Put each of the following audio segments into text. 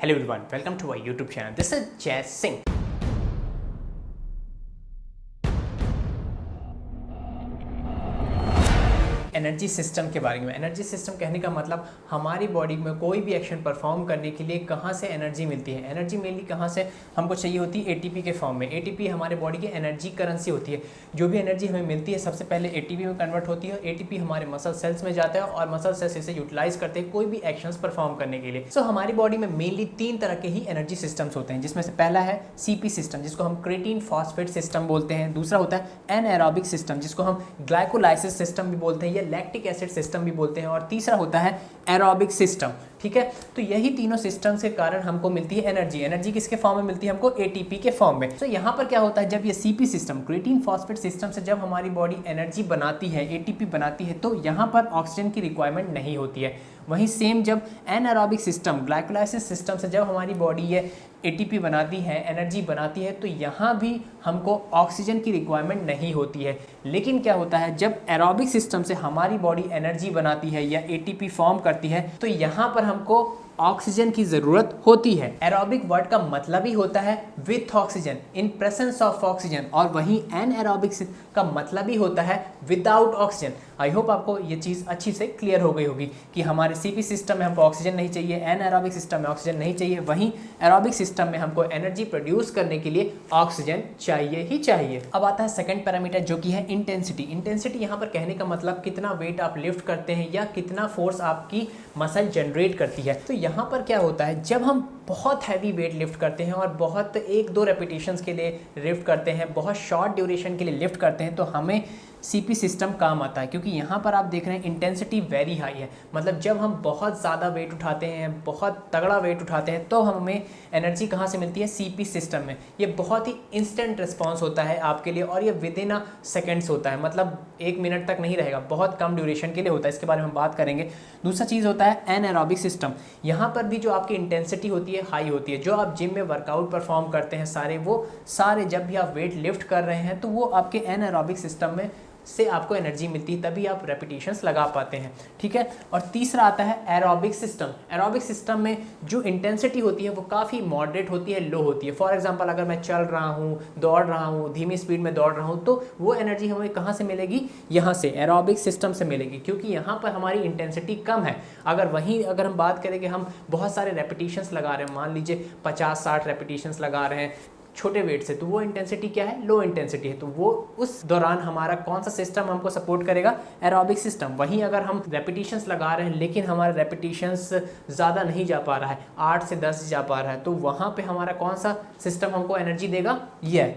Hello everyone, welcome to our YouTube channel. This is Jay Singh. Energy system के बारे में। Energy system कहने का मतलब हमारी बॉडी में कोई भी एक्शन परफॉर्म करने के लिए कहाँ से एनर्जी मिलती है। एनर्जी मेनली कहाँ से हमको चाहिए होती है? एटीपी के फॉर्म में। एटीपी हमारे बॉडी की एनर्जी करेंसी होती है। जो भी एनर्जी हमें मिलती है सबसे पहले एटीपी में कन्वर्ट होती है। एटीपी हमारे मसल सेल्स में जाता है और मसल सेल्स इसे यूटिलाइज करते हैं कोई भी एक्शंस परफॉर्म करने के लिए। हमारी बॉडी में मेनली 3 तरह के ही एनर्जी सिस्टम्स होते हैं, जिसमें से पहला है सीपी सिस्टम, जिसको हम क्रेटीन फॉस्फेट सिस्टम बोलते हैं। दूसरा होता है एनएरोबिक सिस्टम, जिसको हम ग्लाइकोलाइसिस सिस्टम भी बोलते हैं या लैक्टिक एसिड सिस्टम भी बोलते हैं। और तीसरा होता है एरोबिक सिस्टम। ठीक है, तो यही तीनों सिस्टम्स के कारण हमको मिलती है एनर्जी। एनर्जी किसके फॉर्म में मिलती है? हमको एटीपी के फॉर्म में। तो यहाँ पर क्या होता है, जब ये CP system creatine phosphate system से जब हमारी बॉडी एनर्जी बनाती है, एटीपी बनाती है, तो यहाँ पर ऑक्सीजन की रिक्वायरमेंट नहीं होती है। वहीं सेम जब एनएरोबिक सिस्टम ग्लाइकोलाइसिस सिस्टम से जब हमारी बॉडी ये एटीपी बनाती है, एनर्जी बनाती है, तो यहाँ भी हमको ऑक्सीजन की रिक्वायरमेंट नहीं होती है। लेकिन क्या होता है, जब एरोबिक सिस्टम से हमारी बॉडी एनर्जी बनाती है या एटीपी फॉर्म करती है, तो यहाँ पर हमको ऑक्सीजन की ज़रूरत होती है। एरोबिक वर्ड का मतलब ही होता है with oxygen, in presence of oxygen, और वहीं एनएरोबिक का मतलब ही होता है विदाउट ऑक्सीजन। आई होप आपको ये चीज़ अच्छी से क्लियर हो गई होगी कि हमारे सीपी सिस्टम में हमको ऑक्सीजन नहीं चाहिए, एनएरोबिक सिस्टम में ऑक्सीजन नहीं चाहिए, वहीं एरोबिक सिस्टम में हमको एनर्जी प्रोड्यूस करने के लिए ऑक्सीजन चाहिए ही चाहिए। अब आता है सेकंड पैरामीटर, जो कि है इंटेंसिटी। इंटेंसिटी यहाँ पर कहने का मतलब कितना वेट आप लिफ्ट करते हैं या कितना फोर्स आपकी मसल जनरेट करती है। तो यहाँ पर क्या होता है, जब हम बहुत हैवी वेट लिफ्ट करते हैं और बहुत 1-2 रेपिटेशंस के लिए लिफ्ट करते हैं, बहुत शॉर्ट ड्यूरेशन के लिए लिफ्ट करते हैं, तो हमें सीपी सिस्टम काम आता है। क्योंकि यहाँ पर आप देख रहे हैं इंटेंसिटी वेरी हाई है। मतलब जब हम बहुत ज़्यादा वेट उठाते हैं, बहुत तगड़ा वेट उठाते हैं, तो हमें एनर्जी कहाँ से मिलती है? सीपी सिस्टम में। ये बहुत ही इंस्टेंट रिस्पॉन्स होता है आपके लिए और ये विद इन सेकेंड्स होता है। मतलब 1 मिनट तक नहीं रहेगा, बहुत कम ड्यूरेशन के लिए होता है। इसके बारे में हम बात करेंगे। दूसरा चीज़ होता है एनएरोबिक सिस्टम। यहाँ पर भी जो आपकी इंटेंसिटी होती है हाई होती है। जो आप जिम में वर्कआउट परफॉर्म करते हैं सारे जब भी आप वेट लिफ्ट कर रहे हैं, तो वो आपके एनएरोबिक सिस्टम में से आपको एनर्जी मिलती है, तभी आप रेपिटेशंस लगा पाते हैं। ठीक है, और तीसरा आता है एरोबिक सिस्टम। एरोबिक सिस्टम में जो इंटेंसिटी होती है वो काफ़ी मॉडरेट होती है, लो होती है। फॉर एग्जांपल, अगर मैं चल रहा हूँ, दौड़ रहा हूँ, धीमी स्पीड में दौड़ रहा हूँ, तो वो एनर्जी हमें कहाँ से मिलेगी? यहाँ से, एरोबिक सिस्टम से मिलेगी, क्योंकि यहाँ पर हमारी इंटेंसिटी कम है। अगर हम बात करें कि हम बहुत सारे रेपिटेशंस लगा रहे हैं, मान लीजिए 50-60 रेपिटेशंस लगा रहे हैं छोटे वेट से, तो वो इंटेंसिटी क्या है? लो इंटेंसिटी है। तो वो उस दौरान हमारा कौन सा सिस्टम हमको सपोर्ट करेगा? Aerobic system. वहीं अगर हम रेपिटेशंस लगा रहे हैं लेकिन हमारा रेपिटेशंस ज़्यादा नहीं जा पा रहा है, 8 से 10 जा पा रहा है, तो वहाँ पे हमारा कौन सा सिस्टम हमको एनर्जी देगा? ये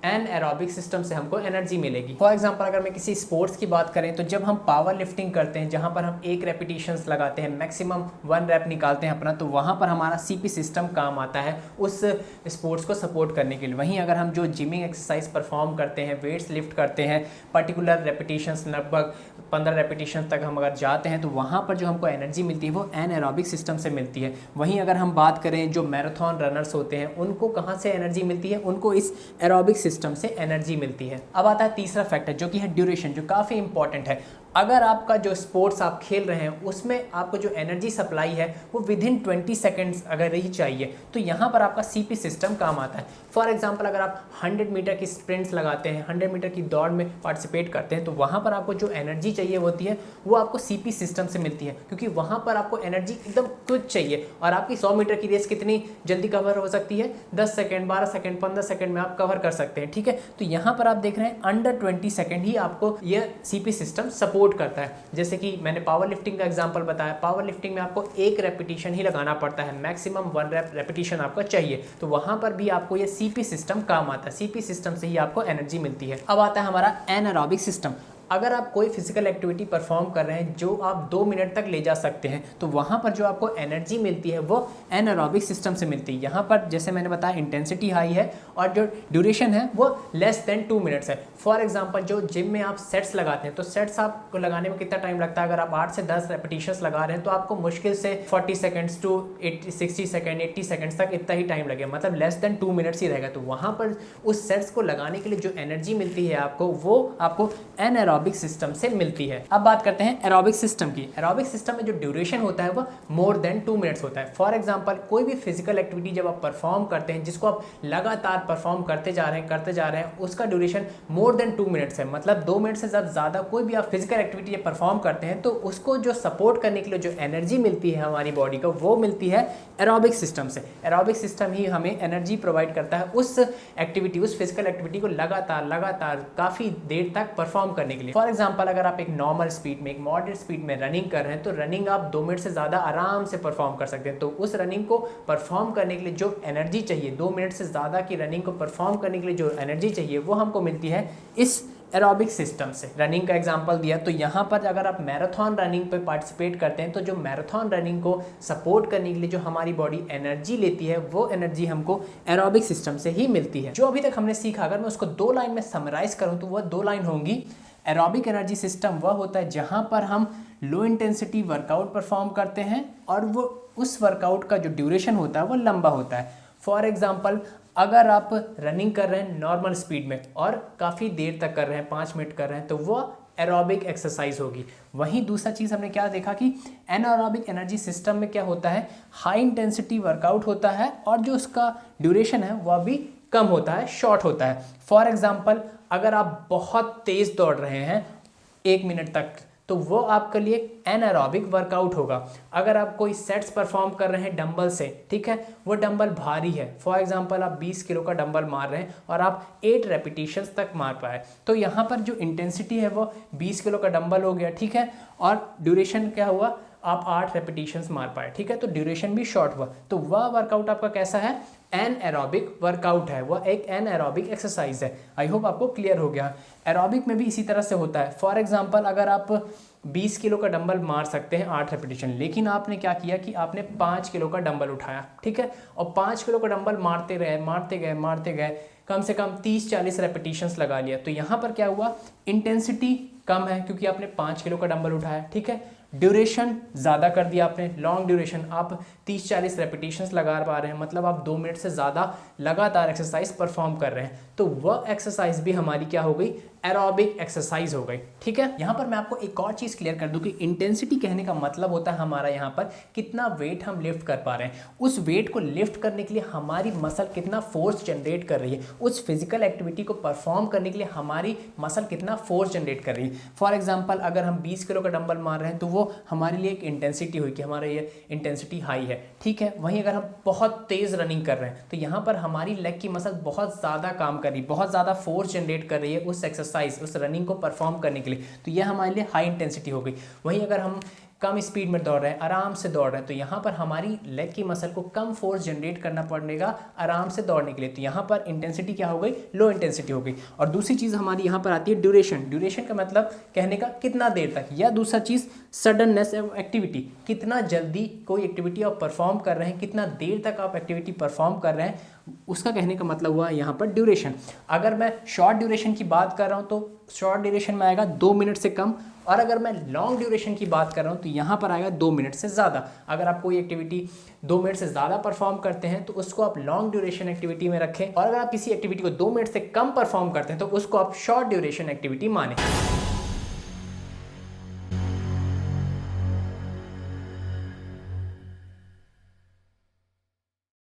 एनएरोबिक सिस्टम से हमको एनर्जी मिलेगी। फॉर एग्जांपल, अगर मैं किसी स्पोर्ट्स की बात करें, तो जब हम पावर लिफ्टिंग करते हैं, जहां पर हम 1 रेपिटेशंस लगाते हैं, मैक्सिमम 1 रैप निकालते हैं अपना, तो वहां पर हमारा सीपी सिस्टम काम आता है उस स्पोर्ट्स को सपोर्ट करने के लिए। वहीं अगर हम जो जिमिंग एक्सरसाइज परफॉर्म करते हैं, वेट्स लिफ्ट करते हैं, पर्टिकुलर रेपिटेशंस लगभग 15 रेपिटेशन तक हम अगर जाते हैं, तो वहाँ पर जो हमको एनर्जी मिलती है वो एनएरोबिक सिस्टम से मिलती है। वहीं अगर हम बात करें जो मैराथन रनर्स होते हैं, उनको कहाँ से एनर्जी मिलती है? उनको इस एरोबिक सिस्टम से एनर्जी मिलती है। अब आता है तीसरा फैक्टर, जो कि है ड्यूरेशन, जो काफ़ी इंपॉर्टेंट है। अगर आपका जो स्पोर्ट्स आप खेल रहे हैं उसमें आपको जो एनर्जी सप्लाई है वो विद इन 20 सेकेंड्स अगर ही चाहिए, तो यहाँ पर आपका सीपी सिस्टम काम आता है। फॉर एग्जांपल, अगर आप 100 मीटर की स्प्रिंट्स लगाते हैं, 100 मीटर की दौड़ में पार्टिसिपेट करते हैं, तो वहाँ पर आपको जो एनर्जी चाहिए होती है वो आपको सीपी सिस्टम से मिलती है, क्योंकि वहाँ पर आपको एनर्जी एकदम क्विक चाहिए। और आपकी 100 मीटर की रेस कितनी जल्दी कवर हो सकती है? 10 सेकेंड, 12 सेकेंड, 15 सेकेंड में आप कवर कर सकते हैं। ठीक है, तो यहाँ पर आप देख रहे हैं अंडर 20 सेकेंड ही आपको यह सीपी सिस्टम सपोर्ट करता है। जैसे कि मैंने पावर लिफ्टिंग का एग्जांपल बताया, पावर लिफ्टिंग में आपको 1 रेपिटेशन ही लगाना पड़ता है, मैक्सिमम 1 रेपिटेशन आपको चाहिए, तो वहां पर भी आपको ये सीपी सिस्टम काम आता है। सीपी सिस्टम से ही आपको एनर्जी मिलती है। अब आता है हमारा एनएरोबिक सिस्टम। अगर आप कोई फिजिकल एक्टिविटी परफॉर्म कर रहे हैं जो आप 2 मिनट तक ले जा सकते हैं, तो वहाँ पर जो आपको एनर्जी मिलती है वो एनएरोबिक सिस्टम से मिलती है। यहाँ पर जैसे मैंने बताया इंटेंसिटी हाई है और जो ड्यूरेशन है वो लेस देन 2 मिनट्स है। फॉर एग्जांपल, जो जिम में आप सेट्स लगाते हैं, तो सेट्स आपको लगाने में कितना टाइम लगता है? अगर आप 8 से 10 रेपिटेशंस लगा रहे हैं, तो आपको मुश्किल से 40 सेकेंड्स टू 60 सेकेंड, 80 सेकेंड्स तक इतना ही टाइम लगेगा, मतलब लेस देन 2 मिनट्स ही रहेगा। तो वहाँ पर उस सेट्स को लगाने के लिए जो एनर्जी मिलती है आपको, वो आपको एनएरोबिक एरोबिक सिस्टम से मिलती है। अब बात करते हैं एरोबिक सिस्टम की। एरोबिक सिस्टम में जो ड्यूरेशन होता है वो मोर देन 2 मिनट्स होता है। फॉर एग्जांपल कोई भी फिजिकल एक्टिविटी जब आप परफॉर्म करते हैं, जिसको आप लगातार परफॉर्म करते जा रहे हैं, उसका ड्यूरेशन मोर देन 2 मिनट्स है। मतलब 2 मिनट से ज़्यादा कोई भी आप फिजिकल एक्टिविटी जब परफॉर्म करते हैं तो उसको जो सपोर्ट करने के लिए जो एनर्जी मिलती है हमारी बॉडी को, वो मिलती है एरोबिक सिस्टम से। एरोबिक सिस्टम ही हमें एनर्जी प्रोवाइड करता है उस एक्टिविटी, उस फिजिकल एक्टिविटी को लगातार काफ़ी देर तक परफॉर्म करने के लिए। फॉर एग्जांपल अगर आप एक नॉर्मल स्पीड में, एक मॉडरेट स्पीड में रनिंग कर रहे हैं तो रनिंग आप 2 मिनट से ज़्यादा आराम से परफॉर्म कर सकते हैं। तो उस रनिंग को परफॉर्म करने के लिए जो एनर्जी चाहिए, 2 मिनट से ज़्यादा की रनिंग को परफॉर्म करने के लिए जो एनर्जी चाहिए, वो हमको मिलती है इस एरोबिक सिस्टम से। रनिंग का एग्जांपल दिया तो यहाँ पर अगर आप मैराथन रनिंग पे पार्टिसिपेट करते हैं तो जो मैराथन रनिंग को सपोर्ट करने के लिए जो हमारी बॉडी एनर्जी लेती है, वो एनर्जी हमको एरोबिक सिस्टम से ही मिलती है। जो अभी तक हमने सीखा, अगर मैं उसको 2 लाइन में समराइज करूँ तो वह 2 लाइन होंगी। एरोबिक एनर्जी सिस्टम वह होता है जहाँ पर हम लो इंटेंसिटी वर्कआउट परफॉर्म करते हैं और वो उस वर्कआउट का जो ड्यूरेशन होता है वो लंबा होता है। फॉर एग्जाम्पल अगर आप रनिंग कर रहे हैं नॉर्मल स्पीड में और काफ़ी देर तक कर रहे हैं, 5 मिनट कर रहे हैं, तो वो एरोबिक एक्सरसाइज होगी। वहीं दूसरा चीज़ हमने क्या देखा कि एनारोबिक एनर्जी सिस्टम में क्या होता है, हाई इंटेंसिटी वर्कआउट होता है और जो उसका ड्यूरेशन है वह भी कम होता है, शॉर्ट होता है। फॉर एग्जाम्पल अगर आप बहुत तेज़ दौड़ रहे हैं 1 मिनट तक, तो वो आपके लिए एनारोबिक वर्कआउट होगा। अगर आप कोई सेट्स परफॉर्म कर रहे हैं डंबल से, ठीक है, वो डंबल भारी है, फॉर एग्जांपल आप 20 किलो का डंबल मार रहे हैं और आप 8 रेपिटेशंस तक मार पाए, तो यहाँ पर जो इंटेंसिटी है वो 20 किलो का डंबल हो गया, ठीक है, और ड्यूरेशन क्या हुआ, आप 8 रेपिटेशंस मार पाए, ठीक है, तो ड्यूरेशन भी शॉर्ट हुआ। तो वह वर्कआउट आपका कैसा है, एन एरोबिक वर्कआउट है, वह एक एन एरोबिक एक्सरसाइज है। आई होप आपको क्लियर हो गया। एरोबिक में भी इसी तरह से होता है। फॉर एग्जांपल अगर आप 20 किलो का डंबल मार सकते हैं 8 रेपिटेशन, लेकिन आपने क्या किया कि आपने 5 किलो का डंबल उठाया, ठीक है, और 5 किलो का डंबल मारते गए, कम से कम 30-40 रेपिटेशंस लगा लिया, तो यहाँ पर क्या हुआ, इंटेंसिटी कम है क्योंकि आपने 5 किलो का डंबल उठाया, ठीक है, ड्यूरेशन ज़्यादा कर दिया आपने, लॉन्ग ड्यूरेशन, आप 30-40 रेपिटेशंस लगा पा रहे हैं, मतलब आप 2 मिनट से ज़्यादा लगातार एक्सरसाइज परफॉर्म कर रहे हैं, तो वह एक्सरसाइज भी हमारी क्या हो गई, एरोबिक एक्सरसाइज हो गई, ठीक है। यहाँ पर मैं आपको एक और चीज़ क्लियर कर दूं कि इंटेंसिटी कहने का मतलब होता है हमारा यहाँ पर कितना वेट हम लिफ्ट कर पा रहे हैं, उस वेट को लिफ्ट करने के लिए हमारी मसल कितना फोर्स जनरेट कर रही है, उस फिजिकल एक्टिविटी को परफॉर्म करने के लिए हमारी मसल कितना फोर्स जनरेट कर रही है। फॉर एग्जाम्पल अगर हम 20 किलो का डंबल मार रहे हैं तो वो हमारे लिए एक इंटेंसिटी हुई कि हमारा ये इंटेंसिटी हाई है, ठीक है। वहीं अगर हम बहुत तेज़ रनिंग कर रहे हैं तो यहाँ पर हमारी लेग की मसल बहुत ज़्यादा काम कर रही है, बहुत ज़्यादा फोर्स जनरेट कर रही है उस एक्सरसाइज, उस रनिंग को परफॉर्म करने के लिए, तो यह हमारे लिए हाई इंटेंसिटी हो गई। वहीं अगर हम कम स्पीड में दौड़ रहे हैं, आराम से दौड़ रहे हैं, तो यहाँ पर हमारी लेग की मसल को कम फोर्स जनरेट करना पड़ेगा आराम से दौड़ने के लिए, तो यहाँ पर इंटेंसिटी क्या हो गई, लो इंटेंसिटी हो गई। और दूसरी चीज़ हमारी यहाँ पर आती है ड्यूरेशन। ड्यूरेशन का मतलब कहने का कितना देर तक, या दूसरा चीज़ सडननेस ऑफ एक्टिविटी, कितना जल्दी कोई एक्टिविटी आप परफॉर्म कर रहे हैं, कितना देर तक आप एक्टिविटी परफॉर्म कर रहे हैं, उसका कहने का मतलब हुआ यहाँ पर ड्यूरेशन। अगर मैं शॉर्ट ड्यूरेशन की बात कर रहा हूँ तो शॉर्ट ड्यूरेशन में आएगा 2 मिनट से कम, और अगर मैं लॉन्ग ड्यूरेशन की बात कर रहा हूँ तो यहाँ पर आएगा 2 मिनट से ज़्यादा। अगर आप कोई एक्टिविटी 2 मिनट से ज़्यादा परफॉर्म करते हैं तो उसको आप लॉन्ग ड्यूरेशन एक्टिविटी में रखें, और अगर आप किसी एक्टिविटी को 2 मिनट से कम परफॉर्म करते हैं तो उसको आप शॉर्ट ड्यूरेशन एक्टिविटी मानें।